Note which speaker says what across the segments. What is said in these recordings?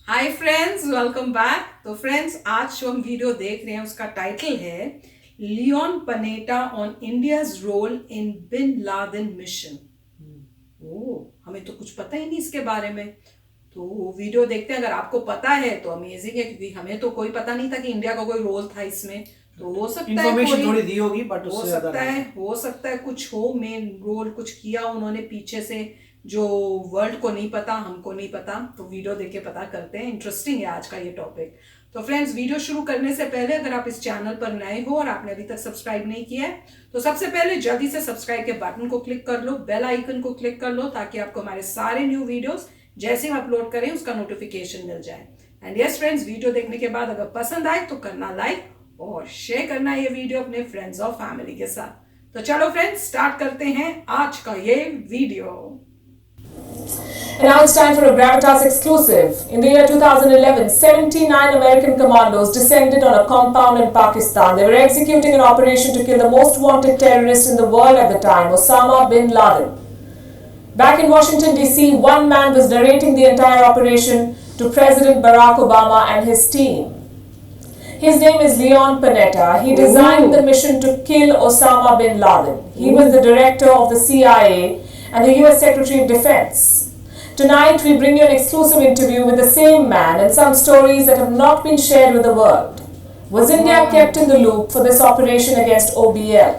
Speaker 1: Hi friends, welcome back. तो friends, आज जो हम वीडियो देख रहे हैं उसका टाइटल है Leon Panetta on India's role in bin Laden mission. ओ, हमें तो कुछ पता ही नहीं इसके बारे में। तो वीडियो देखते हैं। अगर आपको पता है तो अमेजिंग है, क्योंकि हमें तो कोई पता नहीं था कि इंडिया का कोई रोल था इसमें। तो हो सकता है
Speaker 2: इन्फॉर्मेशन थोड़ी दी होगी, बट
Speaker 1: हो
Speaker 2: उससे
Speaker 1: सकता
Speaker 2: ज्यादा
Speaker 1: है हो सकता है कुछ हो, मेन रोल कुछ किया उन्होंने पीछे से, जो वर्ल्ड को नहीं पता, हमको नहीं पता। तो वीडियो देख के पता करते हैं। इंटरेस्टिंग है आज का ये टॉपिक। तो फ्रेंड्स, वीडियो शुरू करने से पहले अगर आप इस चैनल पर नए हो और आपने अभी तक सब्सक्राइब नहीं किया है तो सबसे पहले जल्दी से सब्सक्राइब के बटन को क्लिक कर लो, बेल आइकन को क्लिक कर लो, ताकि आपको हमारे सारे न्यू वीडियोस जैसे हम अपलोड करें उसका नोटिफिकेशन मिल जाए। एंड यस फ्रेंड्स, वीडियो देखने के बाद अगर पसंद आए तो करना लाइक और शेयर करना ये वीडियो अपने फ्रेंड्स और फैमिली के साथ। तो चलो फ्रेंड्स, स्टार्ट करते हैं आज का ये video.
Speaker 3: And now it's time for a Gravitas exclusive. In the year 2011, 79 American commandos descended on a compound in Pakistan. They were executing an operation to kill the most wanted terrorist in the world at the time, Osama bin Laden. Back in Washington, D.C., one man was narrating the entire operation to President Barack Obama and his team. His name is Leon Panetta. He designed the mission to kill Osama bin Laden. He was the director of the CIA and the US Secretary of Defense. Tonight, we bring you an exclusive interview with the same man and some stories that have not been shared with the world. Was India kept in the loop for this operation against OBL?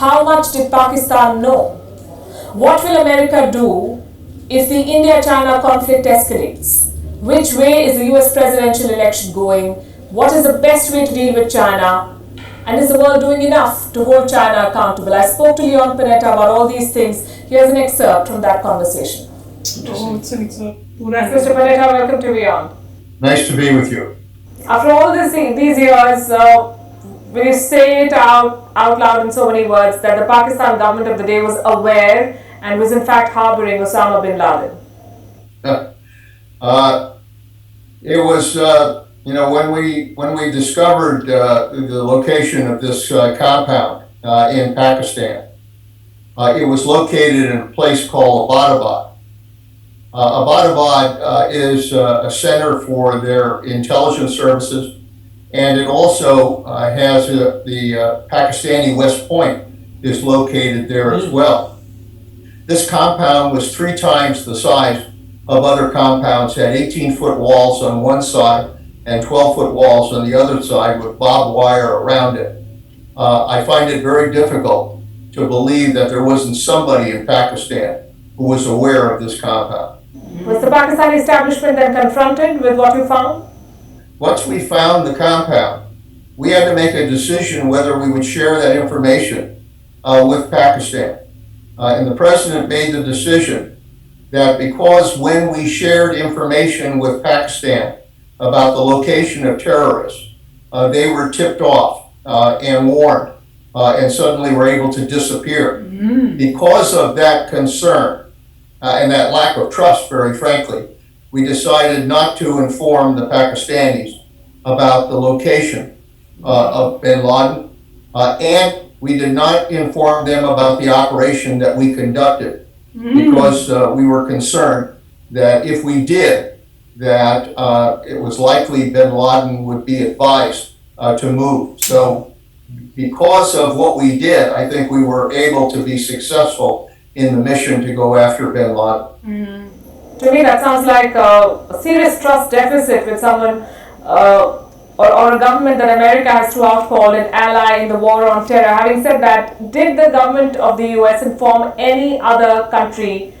Speaker 3: How much did Pakistan know? What will America do if the India-China conflict escalates? Which way is the US presidential election going? What is the best way to deal with China? And is the world doing enough to hold China accountable? I spoke to Leon Panetta about all these things. Here's an excerpt from that conversation. Mr. Panetta, welcome to Leon.
Speaker 4: Nice to be with you.
Speaker 3: After all these years, will you say it out loud in so many words that the Pakistan government of the day was aware and was in fact harboring Osama bin Laden?
Speaker 4: It was, when we discovered the location of this compound in Pakistan, it was located in a place called Abbottabad. Abbottabad is a center for their intelligence services, and it also has the Pakistani West Point is located there as well. This compound was 3 times the size of other compounds, had 18-foot walls on one side and 12-foot walls on the other side with barbed wire around it. I find it very difficult to believe that there wasn't somebody in Pakistan who was aware of this compound.
Speaker 3: Was the Pakistani establishment then confronted with what you found?
Speaker 4: Once we found the compound, we had to make a decision whether we would share that information with Pakistan. And the president made the decision that because when we shared information with Pakistan about the location of terrorists, they were tipped off and warned and suddenly were able to disappear. Because of that concern and that lack of trust, very frankly, we decided not to inform the Pakistanis about the location of bin Laden, and we did not inform them about the operation that we conducted because we were concerned that if we did, that it was likely bin Laden would be advised to move. So because of what we did, I think we were able to be successful in the mission to go after bin Laden.
Speaker 3: To me, that sounds like a serious trust deficit with someone or a government that America has throughout called an ally in the war on terror. Having said that, did the government of the US inform any other country,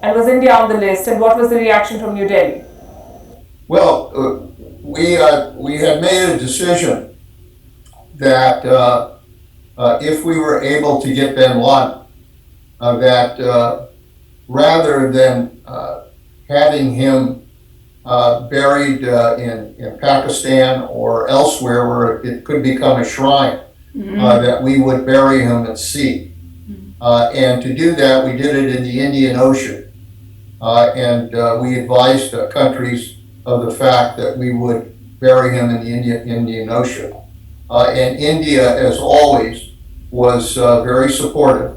Speaker 3: and was India on the list, and what was the reaction from New Delhi?
Speaker 4: Well, we had made a decision that if we were able to get bin Laden, that rather than having him buried in Pakistan or elsewhere where it could become a shrine, that we would bury him at sea. And to do that, we did it in the Indian Ocean. And we advised countries of the fact that we would bury him in the Indian Ocean. And India, as always, was very supportive.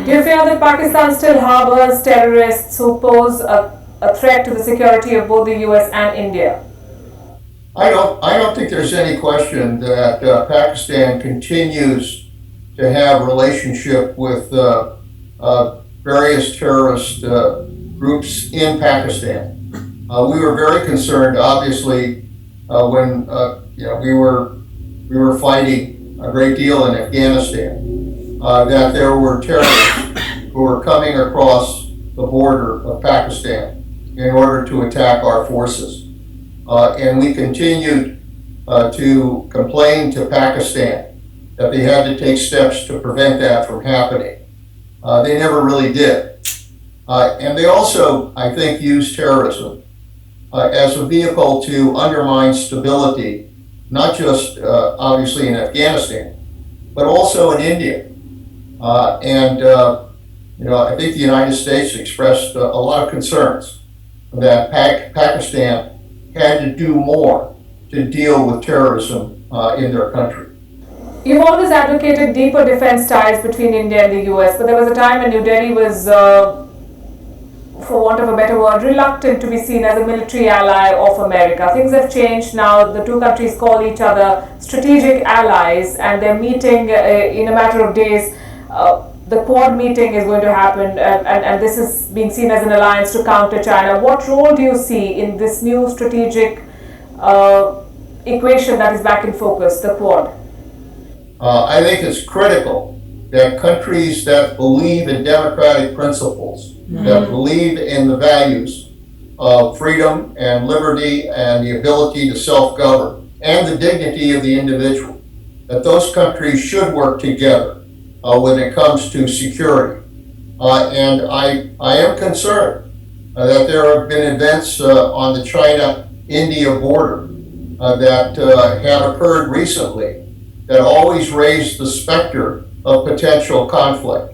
Speaker 3: Do you feel that Pakistan still harbors terrorists who pose a a threat to the security of both the US and India?
Speaker 4: I don't think there's any question that Pakistan continues to have relationship with various terrorist groups in Pakistan. We were very concerned, obviously, when we were fighting a great deal in Afghanistan, that there were terrorists who were coming across the border of Pakistan in order to attack our forces. And we continued to complain to Pakistan that they had to take steps to prevent that from happening. They never really did. And they also, I think, used terrorism as a vehicle to undermine stability, not just obviously in Afghanistan, but also in India. I think the United States expressed a lot of concerns that Pakistan had to do more to deal with terrorism in their country.
Speaker 3: You've always advocated deeper defense ties between India and the US, but there was a time when New Delhi was, for want of a better word, reluctant to be seen as a military ally of America. Things have changed now. The two countries call each other strategic allies, and they're meeting in a matter of days. The Quad meeting is going to happen, and this is being seen as an alliance to counter China. What role do you see in this new strategic equation that is back in focus, the Quad?
Speaker 4: I think it's critical that countries that believe in democratic principles, that believe in the values of freedom and liberty and the ability to self-govern and the dignity of the individual, that those countries should work together when it comes to security. And I am concerned that there have been events on the China-India border that have occurred recently that always raise the specter of potential conflict.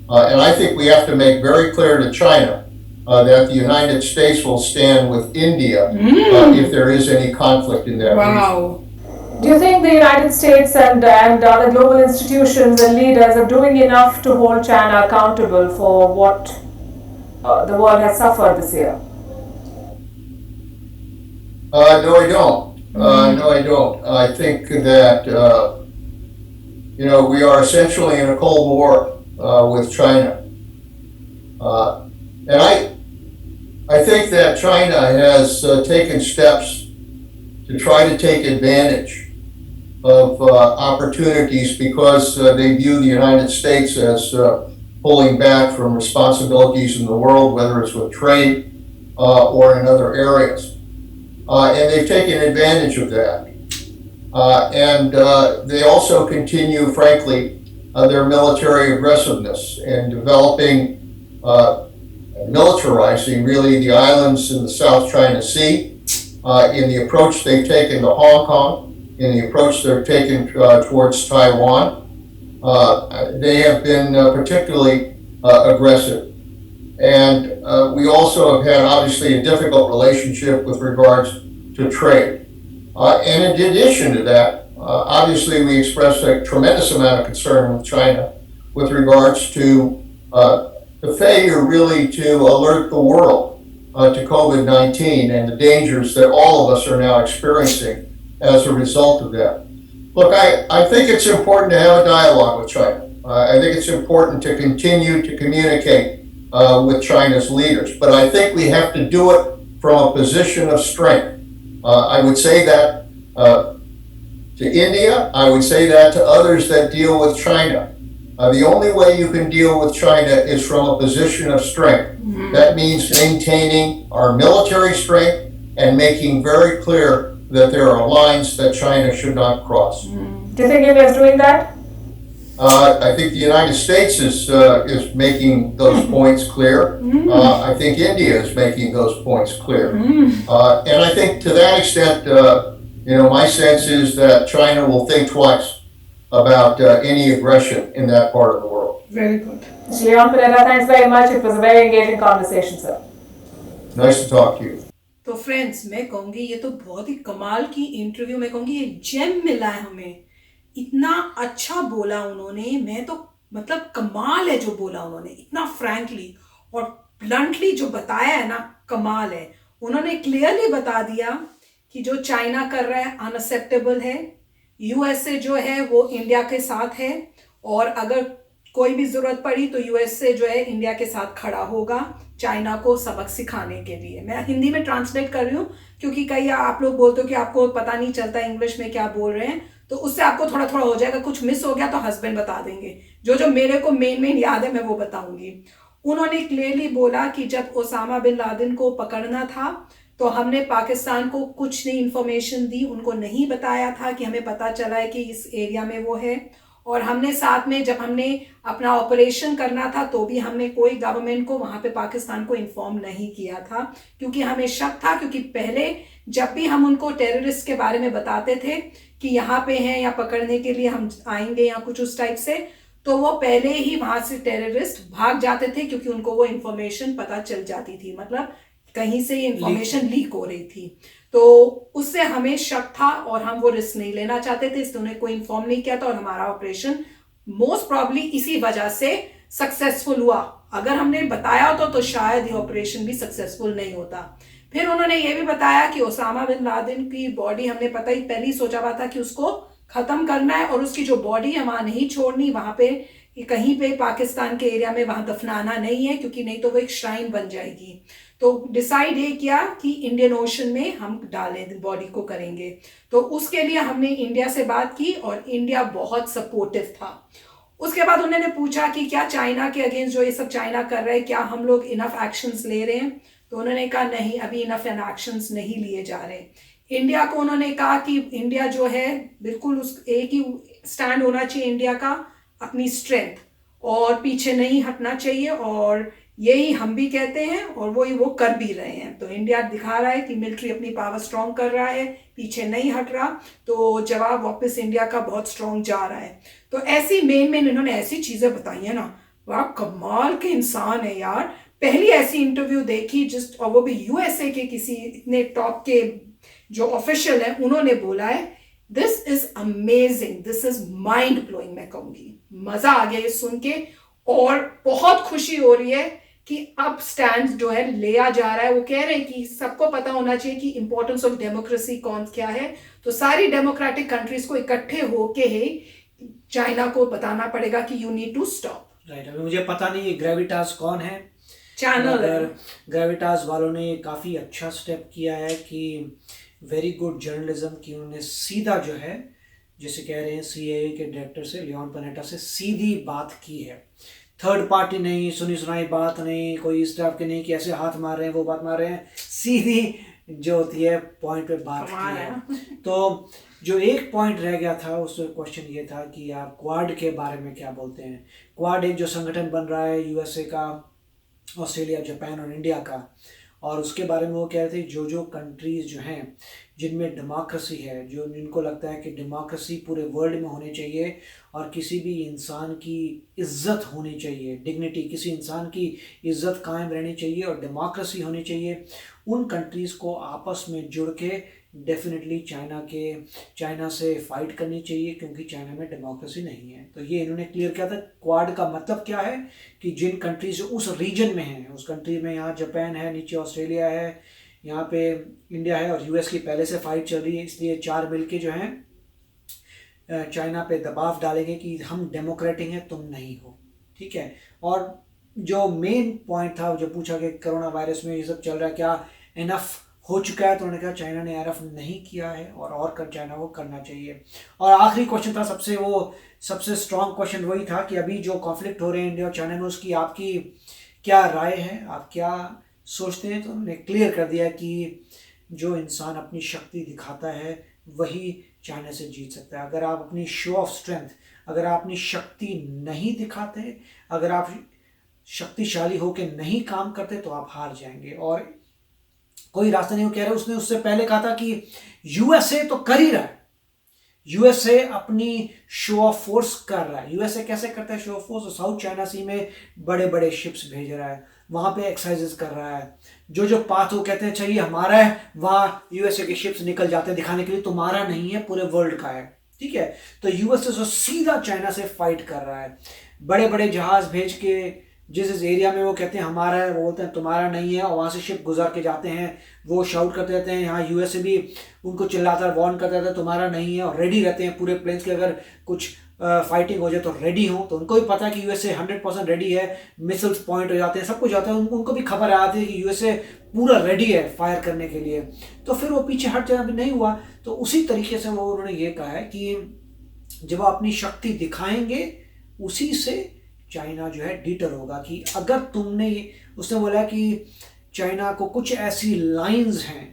Speaker 4: And I think we have to make very clear to China that the United States will stand with India if there is any conflict in that region.
Speaker 3: Do you think the United States and other global institutions and leaders are doing enough to hold China accountable for what the world has suffered this year?
Speaker 4: No, I don't. No, I don't. I think that we are essentially in a Cold War with China, and I think that China has taken steps to try to take advantage of opportunities because they view the United States as pulling back from responsibilities in the world, whether it's with trade or in other areas. And they've taken advantage of that. And they also continue, frankly, their military aggressiveness and developing, militarizing really the islands in the South China Sea, in the approach they've taken to Hong Kong, in the approach they're taking towards Taiwan. They have been particularly aggressive. And we also have had obviously a difficult relationship with regards to trade. And in addition to that, obviously we expressed a tremendous amount of concern with China with regards to the failure really to alert the world to COVID-19 and the dangers that all of us are now experiencing as a result of that. Look, I think it's important to have a dialogue with China. I think it's important to continue to communicate with China's leaders, but I think we have to do it from a position of strength. I would say that to India, I would say that to others that deal with China. The only way you can deal with China is from a position of strength. That means maintaining our military strength and making very clear that there are lines that China should not cross.
Speaker 3: Do you think India is doing that?
Speaker 4: I think the United States is making those points clear. I think India is making those points clear. And I think to that extent, my sense is that China will think twice about any aggression in that part of the world.
Speaker 1: Very good.
Speaker 3: Leon Panetta, thanks very much. It was a very engaging conversation, sir.
Speaker 4: Nice to talk to you.
Speaker 1: तो friends, मैं कहूँगी ये तो बहुत ही कमाल की interview, मैं कहूँगी ये जेम मिला है हमें। इतना अच्छा बोला उन्होंने, मैं तो मतलब कमाल है जो बोला उन्होंने, इतना फ्रैंकली और ब्लंटली जो बताया है ना, कमाल है। उन्होंने क्लियरली बता दिया कि जो चाइना कर रहा है अनअक्सेप्टेबल है। यूएसए जो है वो इंडिया के साथ है, और अगर कोई भी जरूरत पड़ी तो यूएसए जो है इंडिया के साथ खड़ा होगा चाइना को सबक सिखाने के लिए। मैं हिंदी में ट्रांसलेट कर रही हूँ, क्योंकि कई आप लोग बोलते हो कि आपको पता नहीं चलता इंग्लिश में क्या बोल रहे हैं, तो उससे आपको थोड़ा थोड़ा हो जाएगा। कुछ मिस हो गया तो हस्बैंड बता देंगे। जो जो मेरे को मेन मेन याद है मैं वो बताऊंगी। उन्होंने क्लियरली बोला कि जब ओसामा बिन लादेन को पकड़ना था तो हमने पाकिस्तान को कुछ नहीं इंफॉर्मेशन दी, उनको नहीं बताया था कि हमें पता चला है कि इस एरिया में वो है। और हमने साथ में जब हमने अपना ऑपरेशन करना था तो भी हमने कोई गवर्नमेंट को वहाँ पे पाकिस्तान को इन्फॉर्म नहीं किया था, क्योंकि हमें शक था। क्योंकि पहले जब भी हम उनको टेररिस्ट के बारे में बताते थे कि यहाँ पे हैं या पकड़ने के लिए हम आएंगे या कुछ उस टाइप से, तो वो पहले ही वहां से टेररिस्ट भाग जाते थे, क्योंकि उनको वो इन्फॉर्मेशन पता चल जाती थी, मतलब कहीं से ये इन्फॉर्मेशन लीक हो रही थी। तो उससे हमें शक था और हम वो रिस्क नहीं लेना चाहते थे, इसलिए उन्हें कोई इन्फॉर्म नहीं किया था। और हमारा ऑपरेशन मोस्ट प्रॉब्ली इसी वजह से सक्सेसफुल हुआ। अगर हमने बताया होता तो शायद ये ऑपरेशन भी सक्सेसफुल नहीं होता। फिर उन्होंने ये भी बताया कि ओसामा बिन लादेन की बॉडी हमने पता ही पहले ही सोचा हुआ था कि उसको खत्म करना है, और उसकी जो बॉडी है वहां नहीं छोड़नी, वहां पे कहीं पे पाकिस्तान के एरिया में वहां दफनाना नहीं है, क्योंकि नहीं तो वो एक श्राइन बन जाएगी। तो डिसाइड ये किया कि इंडियन ओशन में हम डालें, बॉडी को करेंगे। तो उसके लिए हमने इंडिया से बात की और इंडिया बहुत सपोर्टिव था। उसके बाद उन्होंने पूछा कि क्या चाइना के अगेंस्ट जो ये सब चाइना कर रहे हैं, क्या हम लोग इनफ एक्शंस ले रहे हैं। तो उन्होंने कहा नहीं, अभी इनफ एक्शंस नहीं लिए जा रहे। इंडिया को उन्होंने कहा कि इंडिया जो है बिल्कुल उस एक ही स्टैंड होना चाहिए इंडिया का, अपनी स्ट्रेंथ, और पीछे नहीं हटना चाहिए। और यही हम भी कहते हैं और वो कर भी रहे हैं। तो इंडिया दिखा रहा है कि मिलिट्री अपनी पावर स्ट्रांग कर रहा है, पीछे नहीं हट रहा। तो जवाब वापस इंडिया का बहुत स्ट्रांग जा रहा है। तो ऐसी मेन इन्होंने ऐसी चीजें बताई है ना, वाह कमाल के इंसान है यार। पहली ऐसी इंटरव्यू देखी जिस, और वो भी यूएसए के किसी इतने टॉप के जो ऑफिशियल है, उन्होंने बोला है this is amazing, this is mind blowing. मैं कहूंगी मजा आ गया ये सुन के, और बहुत खुशी हो रही है कि अब स्टैंड जो है लिया जा रहा है। वो कह रहे हैं कि सबको पता होना चाहिए कि इंपॉर्टेंस ऑफ डेमोक्रेसी कौन क्या है। तो सारी डेमोक्रेटिक कंट्रीज को इकट्ठे होके ही चाइना को बताना पड़ेगा कि you need to stop.
Speaker 2: Right, अभी मुझे पता नहीं ग्रेविटास कौन है,
Speaker 1: चैनल है।
Speaker 2: ग्रेविटास वालों ने काफ़ी अच्छा स्टेप किया है कि वेरी गुड जर्नलिज्म की उन्होंने सीधा जो है, जैसे कह रहे हैं सीआईए के डायरेक्टर से लियोन पनेटा से सीधी बात की है। थर्ड पार्टी नहीं, सुनी सुनाई बात नहीं, कोई इस टाइप के नहीं कि ऐसे हाथ मार रहे हैं वो बात मार रहे हैं, सीधी जो होती है पॉइंट पे बात की है। तो जो एक पॉइंट रह गया था उस क्वेश्चन ये था कि आप क्वाड के बारे में क्या बोलते हैं। क्वाड एक जो संगठन बन रहा है यूएसए का, ऑस्ट्रेलिया, जापान और इंडिया का, और उसके बारे में वो कह रहे थे जो जो कंट्रीज़ जो हैं जिनमें डेमोक्रेसी है, जो जिनको लगता है कि डेमोक्रेसी पूरे वर्ल्ड में होनी चाहिए और किसी भी इंसान की इज्जत होनी चाहिए, डिग्निटी, किसी इंसान की इज्जत कायम रहनी चाहिए और डेमोक्रेसी होनी चाहिए, उन कंट्रीज़ को आपस में जुड़ के डेफिनेटली चाइना से फाइट करनी चाहिए, क्योंकि चाइना में डेमोक्रेसी नहीं है। तो ये इन्होंने क्लियर किया था। क्वाड का मतलब क्या है कि जिन कंट्रीज उस रीजन में हैं, उस कंट्री में यहाँ जापान है, नीचे ऑस्ट्रेलिया है, यहाँ पे इंडिया है और यूएस की पहले से फाइट चल रही है, इसलिए चार मिलके जो हैं चाइना पे दबाव डालेंगे कि हम डेमोक्रेटिक हैं, तुम नहीं हो, ठीक है। और जो मेन पॉइंट था जो पूछा कि कोरोना वायरस में ये सब चल रहा है, क्या इनफ हो चुका है, तो उन्होंने कहा चाइना ने एनफ नहीं किया है और कर चाइना को करना चाहिए। और आखिरी क्वेश्चन था सबसे स्ट्रॉन्ग क्वेश्चन वही था कि अभी जो कॉन्फ्लिक्ट हो रहे हैं इंडिया और चाइना में, उसकी आपकी क्या राय है, आप क्या सोचते हैं। तो उन्होंने क्लियर कर दिया कि जो इंसान अपनी शक्ति दिखाता है वही चाइना से जीत सकता है। अगर आप अपनी शो ऑफ स्ट्रेंथ, अगर आप अपनी शक्ति नहीं दिखाते, अगर आप शक्तिशाली होकर नहीं काम करते तो आप हार जाएंगे और कोई रास्ता नहीं। वो कह रहे उसने उससे पहले कहा था कि यूएसए तो कर ही रहा है, यूएसए अपनी शो ऑफ फोर्स कर रहा है। यूएसए कैसे करता है show of force? South China Sea में बड़े बड़े शिप्स भेज रहा है, वहां पे एक्सरसाइजेस कर रहा है, जो पाथ वो कहते हैं अच्छा ये हमारा है, वहां यूएसए के शिप्स निकल जाते हैं दिखाने के लिए तुम्हारा नहीं है, पूरे वर्ल्ड का है, ठीक है। तो यूएसए सीधा चाइना से फाइट कर रहा है, बड़े बड़े जहाज भेज के जिस एरिया में वो कहते हैं हमारा है, वो बोलते हैं तुम्हारा नहीं है, और वहाँ से शिप गुजर के जाते हैं, वो शाउट करते रहते हैं। यहाँ यूएसए भी उनको चिल्लाता है, वार्न करता है तुम्हारा नहीं है, और रेडी रहते हैं पूरे प्लेन्स के, अगर कुछ फाइटिंग हो जाए तो रेडी हो। तो उनको भी पता है कि यूएसए 100% रेडी है, मिसाइल्स पॉइंट हो जाते हैं, सब कुछ होता है, उनको भी खबर आती है कि यूएसए पूरा रेडी है फायर करने के लिए। तो फिर वो पीछे हट जाना भी नहीं हुआ। तो उसी तरीके से वो उन्होंने ये कहा है कि जब वो अपनी शक्ति दिखाएंगे उसी से चाइना जो है डिटर होगा। कि अगर तुमने, उसने बोला कि चाइना को कुछ ऐसी लाइंस हैं,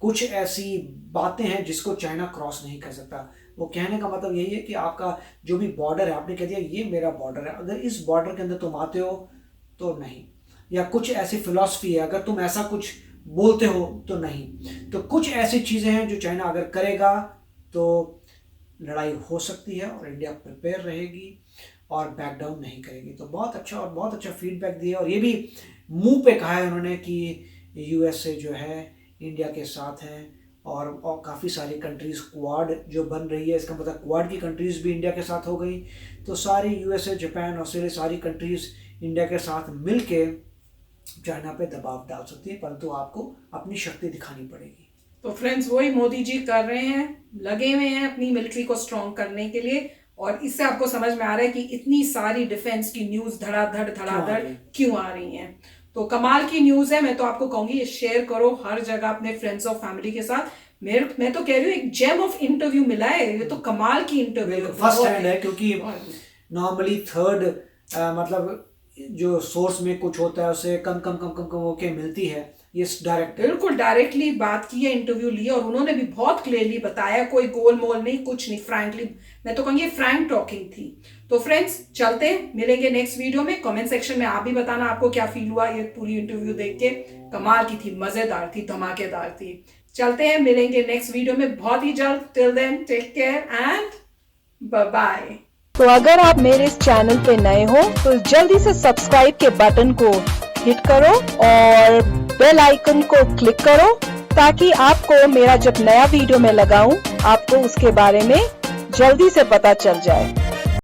Speaker 2: कुछ ऐसी बातें हैं जिसको चाइना क्रॉस नहीं कर सकता। वो कहने का मतलब यही है कि आपका जो भी बॉर्डर है, आपने कह दिया ये मेरा बॉर्डर है, अगर इस बॉर्डर के अंदर तुम आते हो तो नहीं, या कुछ ऐसी फिलॉसफी है अगर तुम ऐसा कुछ बोलते हो तो नहीं। तो कुछ ऐसी चीज़ें हैं जो चाइना अगर करेगा तो लड़ाई हो सकती है, और इंडिया प्रिपेयर रहेगी और बैक डाउन नहीं करेगी। तो बहुत अच्छा फीडबैक दिया, और ये भी मुंह पे कहा है उन्होंने कि यूएसए जो है इंडिया के साथ हैं, और काफ़ी सारी कंट्रीज़ क्वाड जो बन रही है, इसका मतलब क्वाड की कंट्रीज़ भी इंडिया के साथ हो गई। तो सारी यूएसए, जापान, ऑस्ट्रेलिया, सारी कंट्रीज़ इंडिया के साथ मिल के चाइना पे दबाव डाल सकती है, परंतु आपको अपनी शक्ति दिखानी पड़ेगी।
Speaker 1: तो फ्रेंड्स वही मोदी जी कर रहे हैं, लगे हुए हैं अपनी मिलिट्री को स्ट्रॉन्ग करने के लिए। और इससे आपको समझ में आ रहा है कि इतनी सारी डिफेंस की न्यूज़ धड़ाधड़ क्यों आ रही हैं। तो कमाल की न्यूज़ है। मैं तो आपको कहूंगी ये शेयर करो हर जगह अपने फ्रेंड्स और फैमिली के साथ। मैं तो कह रही हूँ एक जेम ऑफ इंटरव्यू मिला है, ये तो कमाल की इंटरव्यू
Speaker 2: फर्स्ट हैंड है, क्योंकि नॉर्मली थर्ड मतलब जो सोर्स में कुछ होता है उसे कम होके मिलती है, ये डायरेक्ट
Speaker 1: बिल्कुल डायरेक्टली बात की है, इंटरव्यू लिया, और उन्होंने भी बहुत क्लियरली बताया, कोई गोल मोल नहीं, कुछ नहीं, फ्रैंकली मैं तो कहूँगी फ्रैंक टॉकिंग थी। तो फ्रेंड्स चलते हैं, मिलेंगे नेक्स्ट वीडियो में। कमेंट सेक्शन में आप भी बताना आपको क्या फील हुआ ये पूरी इंटरव्यू देख के। कमाल की थी, मजेदार थी, धमाकेदार थी। चलते हैं, मिलेंगे नेक्स्ट वीडियो में बहुत ही जल्द। Till then take care and bye bye.
Speaker 5: तो अगर आप मेरे इस चैनल पे नए हो तो जल्दी से सब्सक्राइब के बटन को हिट करो और बेल आइकन को क्लिक करो, ताकि आपको मेरा जब नया वीडियो मैं लगाऊं आपको उसके बारे में जल्दी से पता चल जाए।